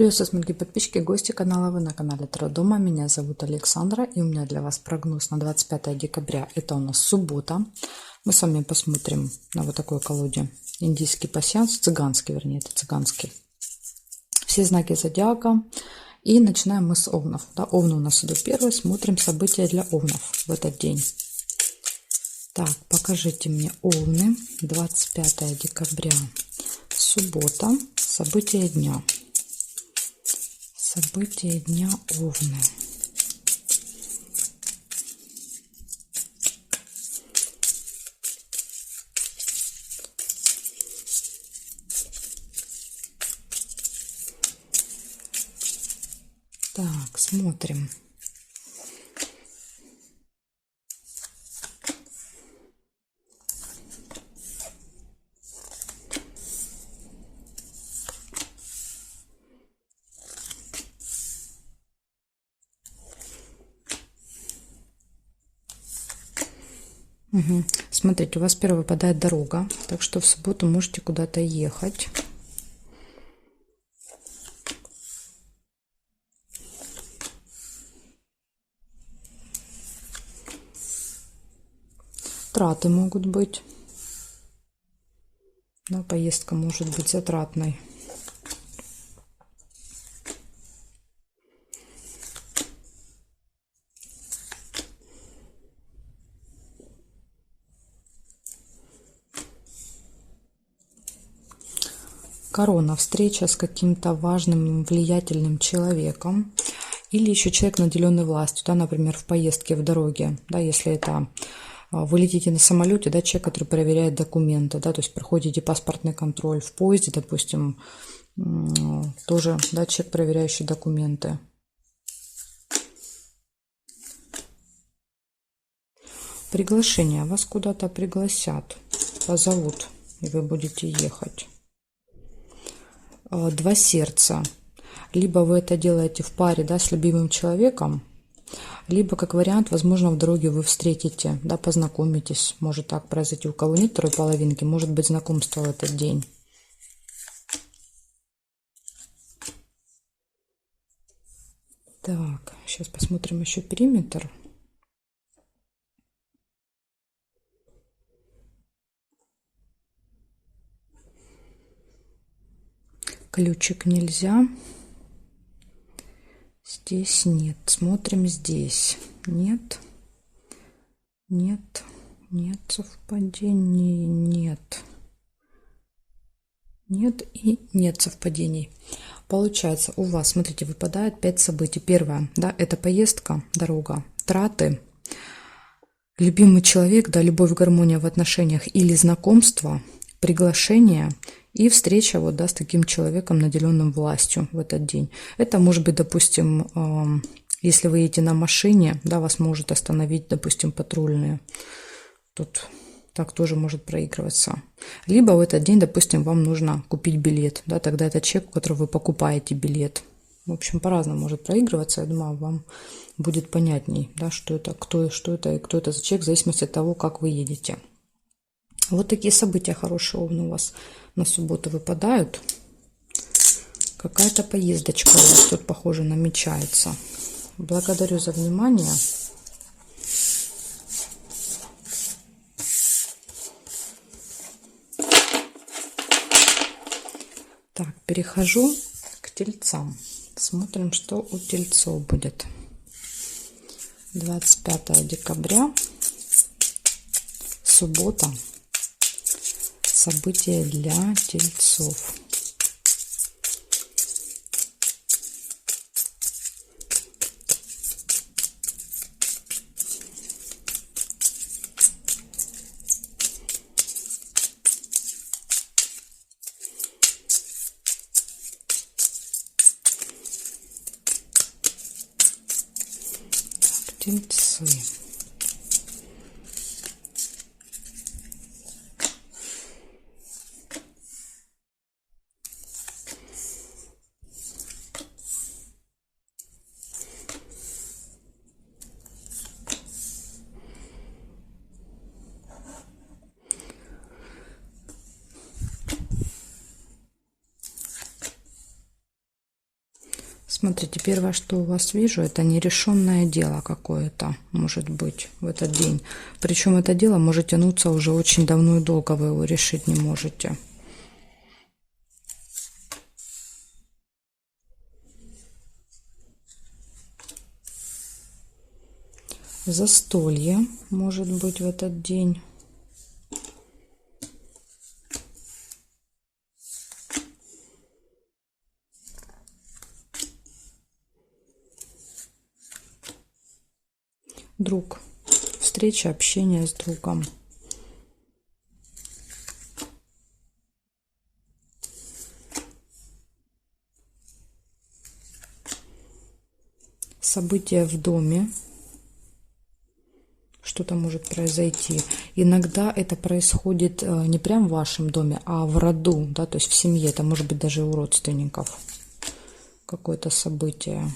Приветствую, смотрите, подписчики, гости канала, вы на канале Таро Дома. Меня зовут Александра, и у меня для вас прогноз на 25 декабря. Это у нас суббота. Мы с вами посмотрим на вот такой колоде индийский пасьянс, цыганский, вернее, это цыганский. Все знаки зодиака. И начинаем мы с овнов. Да, овны у нас идут первые. Смотрим события для овнов в этот день. Так, покажите мне овны. 25 декабря, суббота. События дня. События дня овны. Так, смотрим. Угу. Смотрите, у вас первый выпадает дорога, так что в субботу можете куда-то ехать. Траты могут быть. Да, поездка может быть затратной. Корона, встреча с каким-то важным, влиятельным человеком. Или еще человек, наделенный властью, да, например, в поездке, в дороге. Да, если это вы летите на самолете, да, человек, который проверяет документы, да, то есть проходите паспортный контроль в поезде, допустим, тоже, да, человек, проверяющий документы. Приглашение. Вас куда-то пригласят, позовут, и вы будете ехать. Два сердца. Либо вы это делаете в паре, да, с любимым человеком, либо, как вариант, возможно, в дороге вы встретите, да, познакомитесь. Может так произойти. У кого нет второй половинки, может быть знакомство в этот день. Так, сейчас посмотрим еще периметр. Ключик нельзя. Здесь нет. Смотрим здесь. Нет. Нет. Нет совпадений. Нет. Нет и нет совпадений. Получается, у вас, смотрите, выпадает 5 событий. Первое, да, это поездка, дорога, траты, любимый человек, да, любовь, гармония в отношениях или знакомство, приглашение и встреча вот, да, с таким человеком, наделенным властью в этот день. Это может быть, допустим, если вы едете на машине, да, вас может остановить, допустим, патрульные. Тут так тоже может проигрываться. Либо в этот день, допустим, вам нужно купить билет, да, тогда это человек, у которого вы покупаете билет. В общем, по-разному может проигрываться. Я думаю, вам будет понятней, да, что это, что это и кто это за человек, в зависимости от того, как вы едете. Вот такие события хорошие овны у вас на субботу выпадают. Какая-то поездочка у вас тут, похоже, намечается. Благодарю за внимание. Так, перехожу к тельцам. Смотрим, что у тельцов будет. 25 декабря, суббота. События для тельцов. Тельцы. Смотрите, первое, что у вас вижу, это нерешенное дело какое-то, может быть, в этот день. Причем это дело может тянуться уже очень давно и долго, вы его решить не можете. Застолье может быть в этот день. Друг. Встреча, общение с другом. События в доме. Что-то может произойти. Иногда это происходит не прям в вашем доме, а в роду, да, то есть в семье. Это может быть даже у родственников какое-то событие.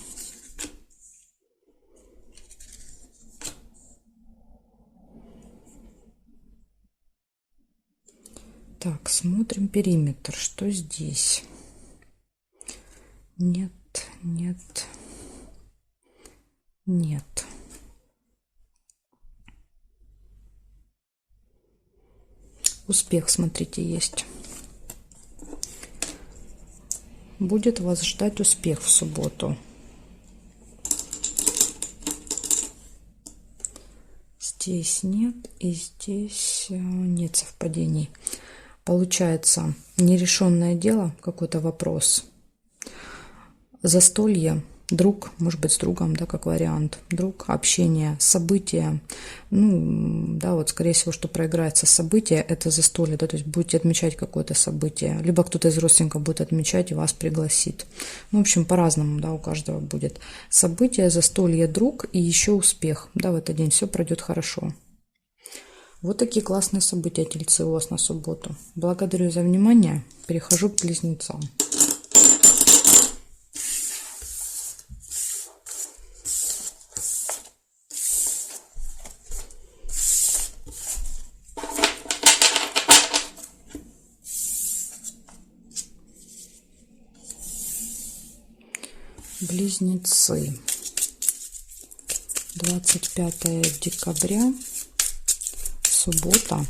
Так, смотрим периметр. Что здесь? Нет, нет, нет. Успех, смотрите, есть. Будет вас ждать успех в субботу. Здесь нет, и здесь нет совпадений. Получается, нерешенное дело, какой-то вопрос. Застолье, друг, может быть, с другом, да, как вариант. Друг, общение, события. Ну, да, вот, скорее всего, что проиграется событие, это застолье, да, то есть будете отмечать какое-то событие. Либо кто-то из родственников будет отмечать и вас пригласит. Ну, в общем, по-разному, да, у каждого будет. Событие, застолье, друг и еще успех, да, в этот день все пройдет хорошо. Вот такие классные события, тельцы, у вас на субботу. Благодарю за внимание. Перехожу к близнецам. Близнецы. 25 декабря. Суббота.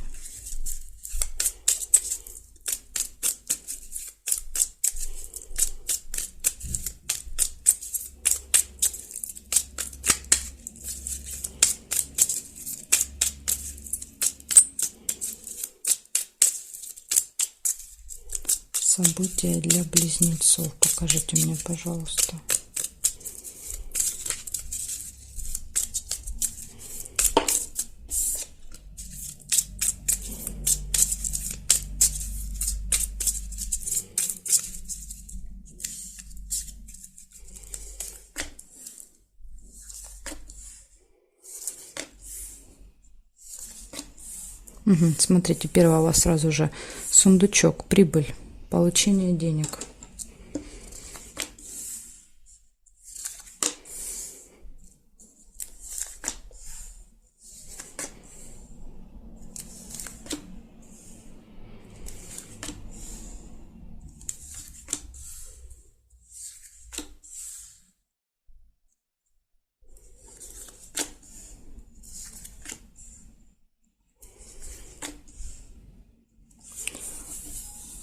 События для близнецов. Покажите мне, пожалуйста. Угу, смотрите, первое у вас сразу же сундучок, прибыль, получение денег.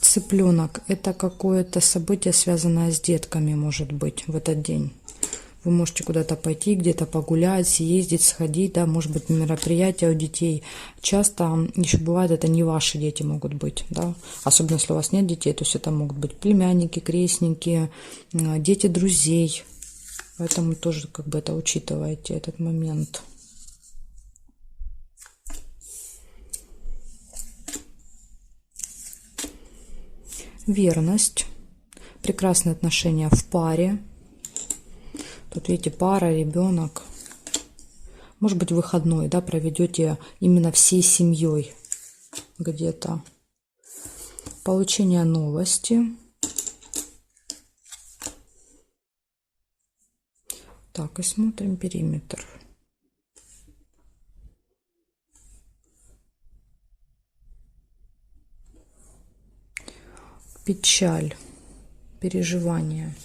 Цыпленок – это какое-то событие, связанное с детками, может быть, в этот день. Вы можете куда-то пойти, где-то погулять, съездить, сходить, да, может быть, мероприятия у детей. Часто еще бывает, это не ваши дети могут быть, да, особенно если у вас нет детей, то есть это могут быть племянники, крестники, дети друзей. Поэтому тоже как бы это учитывайте, этот момент. Верность, прекрасные отношения в паре. Тут видите, пара, ребенок. Может быть, выходной, да, проведете именно всей семьей где-то. Получение новости. Так, и смотрим периметр. Печаль, переживания.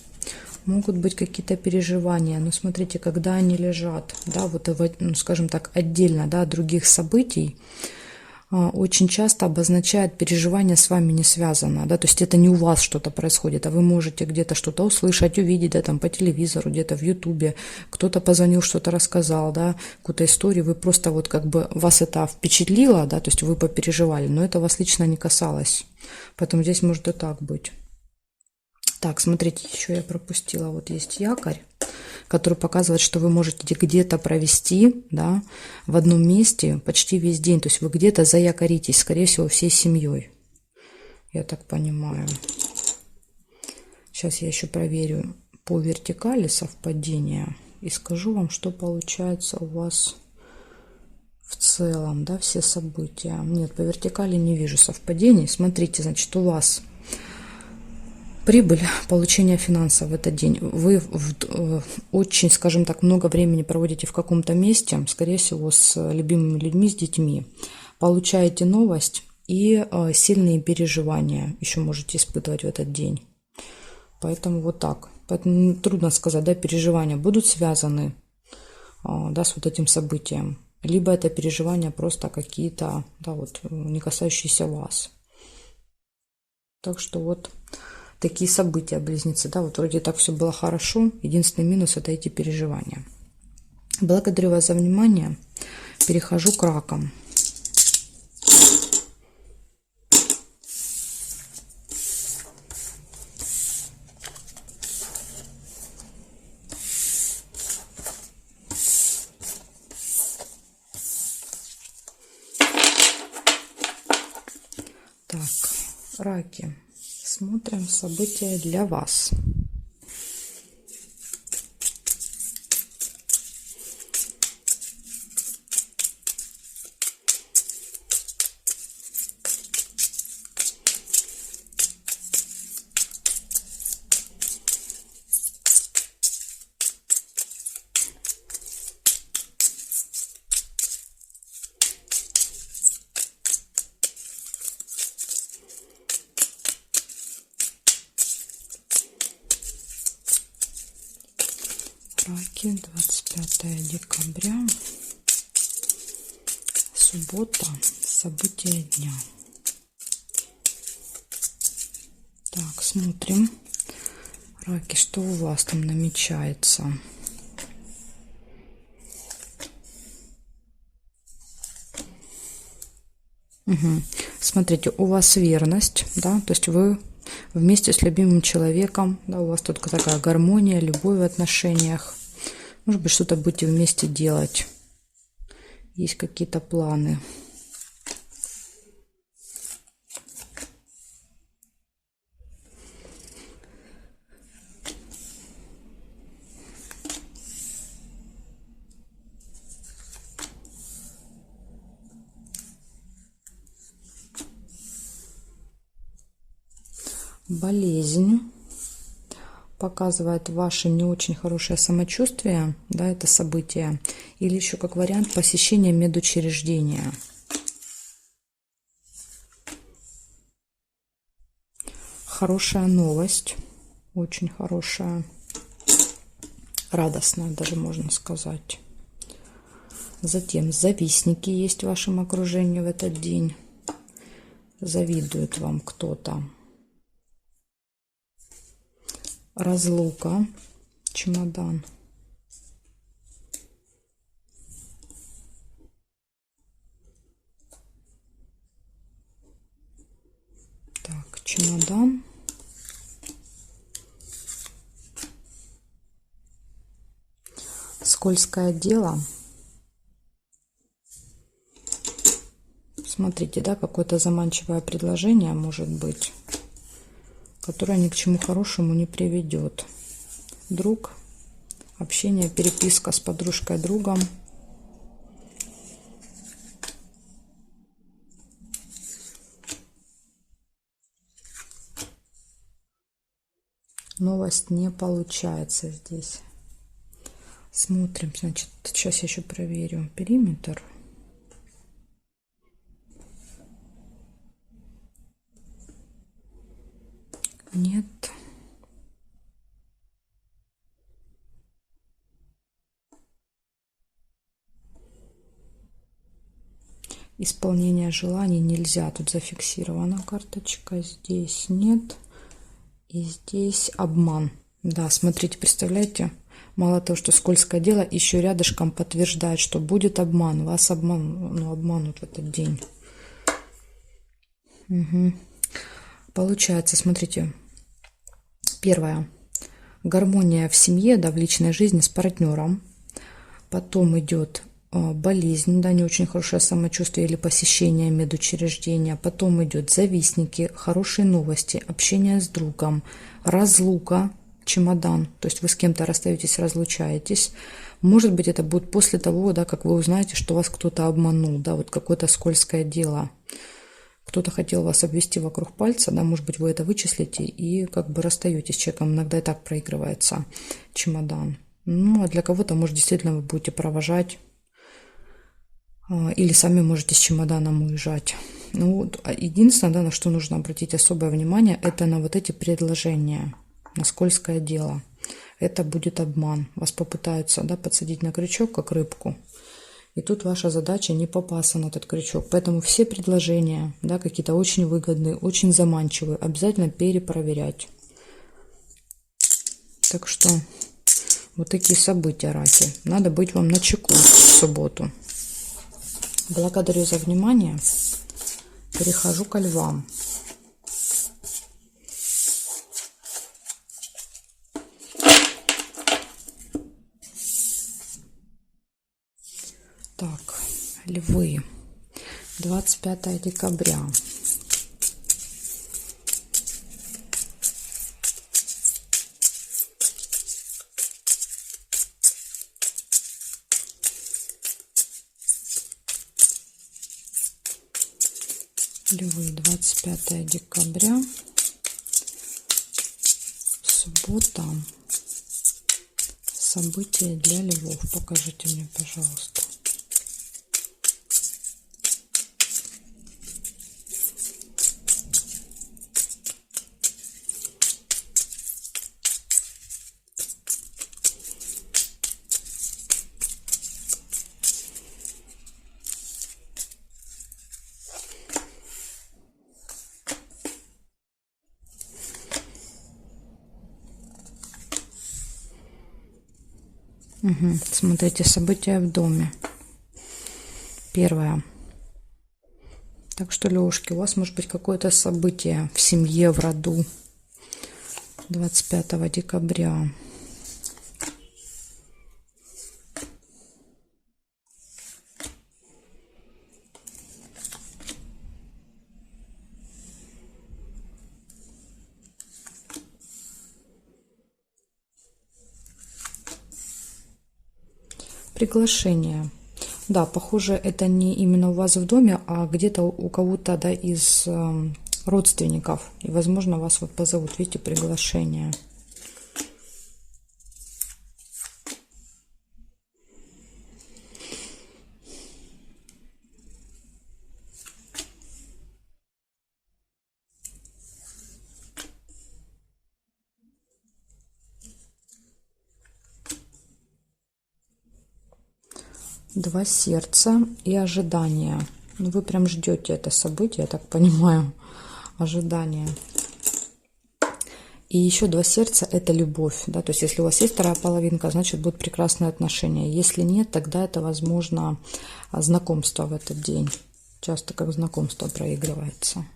Могут быть какие-то переживания, но смотрите, когда они лежат, да, вот, ну, скажем так, отдельно, да, от других событий, очень часто обозначает переживание с вами не связано, да, то есть это не у вас что-то происходит, а вы можете где-то что-то услышать, увидеть, да, там по телевизору, где-то в Ютубе, кто-то позвонил, что-то рассказал, да, какую-то историю, вы просто вот как бы вас это впечатлило, да, то есть вы попереживали, но это вас лично не касалось, поэтому здесь может и так быть. Так, смотрите, еще я пропустила, вот есть якорь, который показывает, что вы можете где-то провести, да, в одном месте почти весь день. То есть вы где-то заякоритесь, скорее всего, всей семьей. Я так понимаю. Сейчас я еще проверю по вертикали совпадения и скажу вам, что получается у вас в целом, да, все события. Нет, по вертикали не вижу совпадений. Смотрите, значит, у вас прибыль, получение финансов в этот день. Вы очень, скажем так, много времени проводите в каком-то месте, скорее всего, с любимыми людьми, с детьми. Получаете новость и сильные переживания еще можете испытывать в этот день. Поэтому вот так. Поэтому трудно сказать, да, переживания будут связаны, да, с вот этим событием. Либо это переживания просто какие-то, да, вот, не касающиеся вас. Так что вот такие события, близнецы, да, вот вроде так все было хорошо, единственный минус — это эти переживания. Благодарю вас за внимание, перехожу к ракам. Так, раки, смотрим события для вас. Раки, 25 декабря, суббота, события дня. Так, смотрим. Раки, что у вас там намечается? Угу. Смотрите, у вас верность, да, то есть вы вместе с любимым человеком, да, у вас тут такая гармония, любовь в отношениях. Может быть, что-то будете вместе делать. Есть какие-то планы. Болезнь показывает ваше не очень хорошее самочувствие, да, это событие, или еще как вариант посещения медучреждения. Хорошая новость, очень хорошая, радостная даже можно сказать. Затем завистники есть в вашем окружении в этот день, завидует вам кто-то. Разлука, чемодан. Так, чемодан. Скользкое дело. Смотрите, да, какое-то заманчивое предложение может быть, которое ни к чему хорошему не приведет. Друг, общение, переписка с подружкой, другом. Новость не получается здесь. Смотрим, значит, сейчас я еще проверю периметр. Нет. Исполнение желаний нельзя. Тут зафиксирована карточка. Здесь нет. И здесь обман. Да, смотрите, представляете? Мало того, что скользкое дело, еще рядышком подтверждает, что будет обман. Вас обманут в этот день. Угу. Получается, смотрите. Первое. Гармония в семье, да, в личной жизни с партнером. Потом идет болезнь, да, не очень хорошее самочувствие или посещение медучреждения. Потом идет завистники, хорошие новости, общение с другом, разлука, чемодан. То есть вы с кем-то расстаетесь, разлучаетесь. Может быть, это будет после того, да, как вы узнаете, что вас кто-то обманул, да, вот какое-то скользкое дело. Кто-то хотел вас обвести вокруг пальца, да, может быть, вы это вычислите и как бы расстаетесь с человеком. Иногда и так проигрывается чемодан. Ну, а для кого-то, может, действительно вы будете провожать или сами можете с чемоданом уезжать. Ну, единственное, да, на что нужно обратить особое внимание, это на вот эти предложения, на скользкое дело. Это будет обман. Вас попытаются, да, подсадить на крючок, как рыбку. И тут ваша задача не попасться на этот крючок. Поэтому все предложения, да, какие-то очень выгодные, очень заманчивые, обязательно перепроверять. Так что вот такие события, раки. Надо быть вам начеку в субботу. Благодарю за внимание. Перехожу ко львам. Так, львы. 25 декабря. Львы, 25 декабря. Суббота. События для львов. Покажите мне, пожалуйста. Угу. Смотрите, события в доме. Первое. Так что, Лёшки, у вас может быть какое-то событие в семье, в роду. 25 декабря. Приглашение. Да, похоже, это не именно у вас в доме, а где-то у кого-то, да, из родственников. И, возможно, вас вот позовут. Видите, приглашение. Два сердца и ожидания. Ну, вы прям ждете это событие, я так понимаю. Ожидание. И еще два сердца – это любовь. Да? То есть, если у вас есть вторая половинка, значит, будут прекрасные отношения. Если нет, тогда это, возможно, знакомство в этот день. Часто как знакомство проигрывается.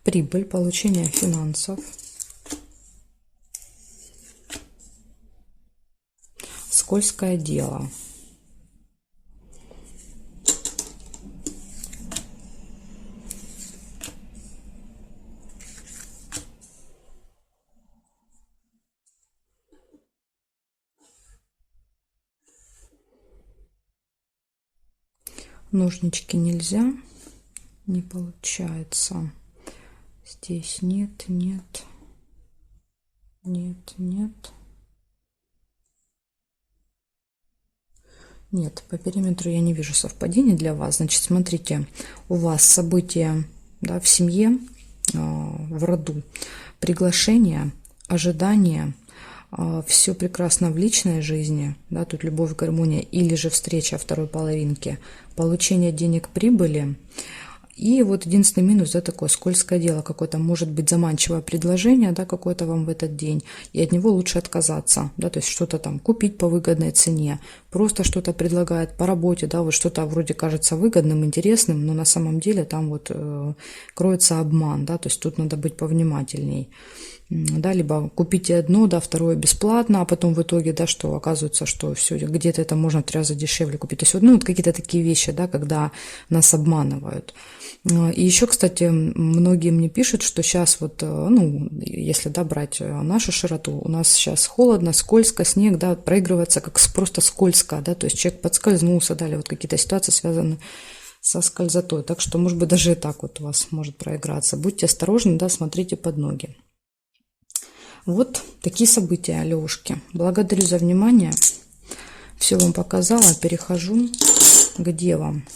Прибыль, получение финансов. Скользкое дело. Ножнички нельзя, не получается. Здесь нет, нет, нет, нет. Нет, по периметру я не вижу совпадений для вас. Значит, смотрите, у вас события, да, в семье, в роду, приглашение, ожидание, все прекрасно в личной жизни, да, тут любовь, гармония, или же встреча второй половинки, получение денег, прибыли. И вот единственный минус, да, такое скользкое дело, какое-то может быть заманчивое предложение, да, какое-то вам в этот день, и от него лучше отказаться, да, то есть что-то там купить по выгодной цене, просто что-то предлагает по работе, да, вот что-то вроде кажется выгодным, интересным, но на самом деле там вот кроется обман, да, то есть тут надо быть повнимательней. Да, либо купите одно, да, второе бесплатно, а потом в итоге, да, что оказывается, что все, где-то это можно в 3 раза дешевле купить. То есть, ну, вот какие-то такие вещи, да, когда нас обманывают. И еще, кстати, многие мне пишут, что сейчас вот, ну, если, да, брать нашу широту, у нас сейчас холодно, скользко, снег, да, проигрывается как просто скользко, да, то есть человек подскользнулся, да, или вот какие-то ситуации связаны со скользотой. Так что, может быть, даже и так вот у вас может проиграться. Будьте осторожны, да, смотрите под ноги. Вот такие события, Лёшки. Благодарю за внимание. Все вам показала. Перехожу к девам.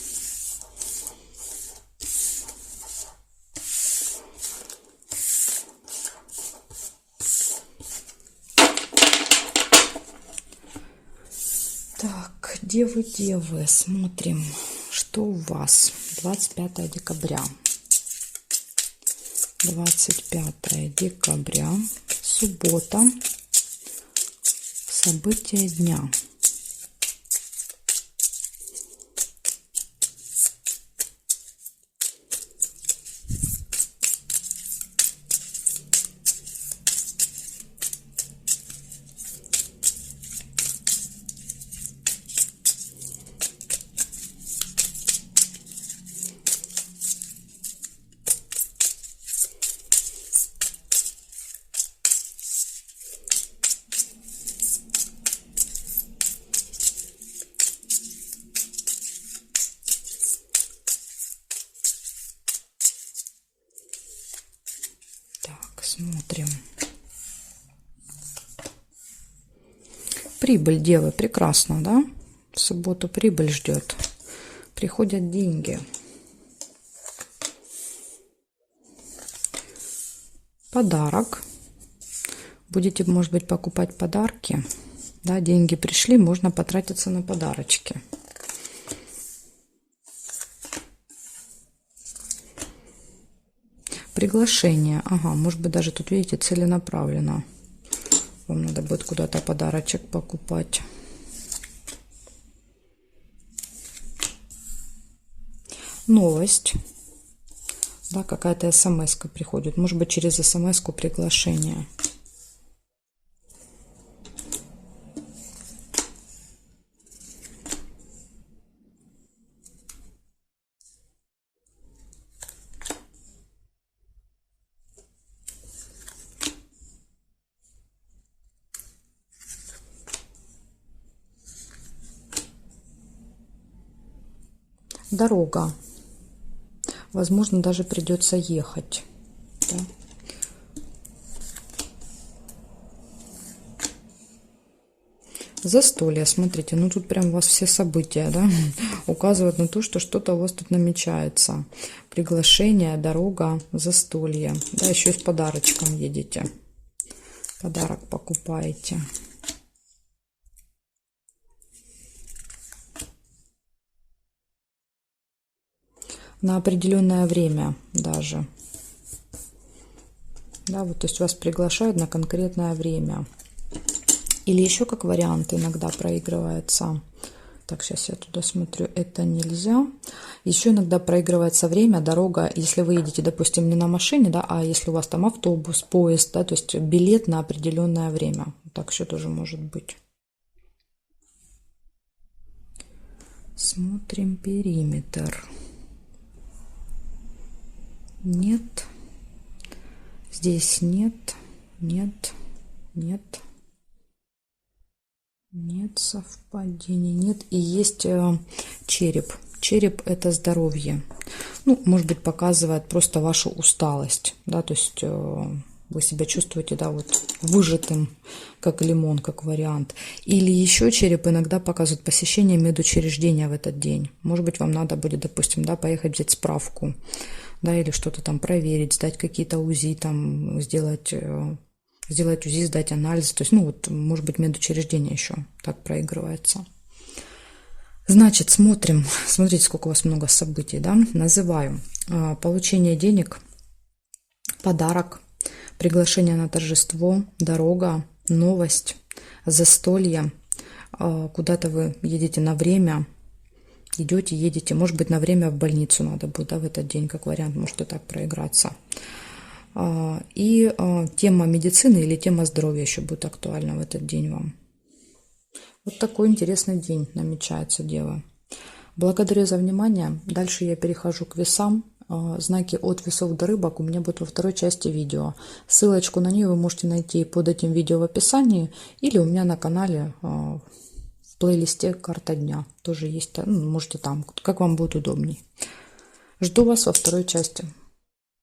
Так, девы, смотрим, что у вас. 25 декабря. 25 декабря. Суббота. События дня. Смотрим. Прибыль, девы, прекрасно, да? В субботу прибыль ждет. Приходят деньги. Подарок. Будете, может быть, покупать подарки. Да, деньги пришли, можно потратиться на подарочки. Приглашение. Ага, может быть, даже тут, видите, целенаправленно. Вам надо будет куда-то подарочек покупать. Новость. Да, какая-то смс-ка приходит. Может быть, через смс-ку приглашение. Дорога. Возможно, даже придется ехать. Да? Застолье, смотрите, ну тут прям у вас все события, да, указывают на то, что что-то у вас тут намечается. Приглашение, дорога, застолье. Да, еще и с подарочком едете. Подарок покупаете. На определенное время даже. Да, вот, то есть вас приглашают на конкретное время. Или еще как вариант иногда проигрывается. Так, сейчас я туда смотрю, это нельзя. Еще иногда проигрывается время, дорога, если вы едете, допустим, не на машине, да, а если у вас там автобус, поезд, да, то есть билет на определенное время. Так еще тоже может быть. Смотрим периметр. Нет. Здесь нет. Нет. Нет. Нет совпадений. Нет. И есть череп. Череп – это здоровье. Ну, может быть, показывает просто вашу усталость. Да, то есть вы себя чувствуете, да, вот выжатым, как лимон, как вариант. Или еще череп иногда показывает посещение медучреждения в этот день. Может быть, вам надо будет, допустим, да, поехать взять справку, да, или что-то там проверить, сдать какие-то УЗИ, там, сделать сделать УЗИ, сдать анализ. То есть, ну вот, может быть, медучреждение еще так проигрывается. Значит, смотрим. Смотрите, сколько у вас много событий, да? Называю. Получение денег, подарок, приглашение на торжество, дорога, новость, застолье. Куда-то вы едете на время, идете, едете. Может быть, на время в больницу надо будет, да, в этот день, как вариант, может и так проиграться. И тема медицины или тема здоровья еще будет актуальна в этот день вам. Вот такой интересный день намечается, Дева. Благодарю за внимание. Дальше я перехожу к весам. Знаки от весов до рыбок у меня будут во второй части видео. Ссылочку на нее вы можете найти под этим видео в описании или у меня на канале в плейлисте «Карта дня». Тоже есть, можете там, как вам будет удобней. Жду вас во второй части.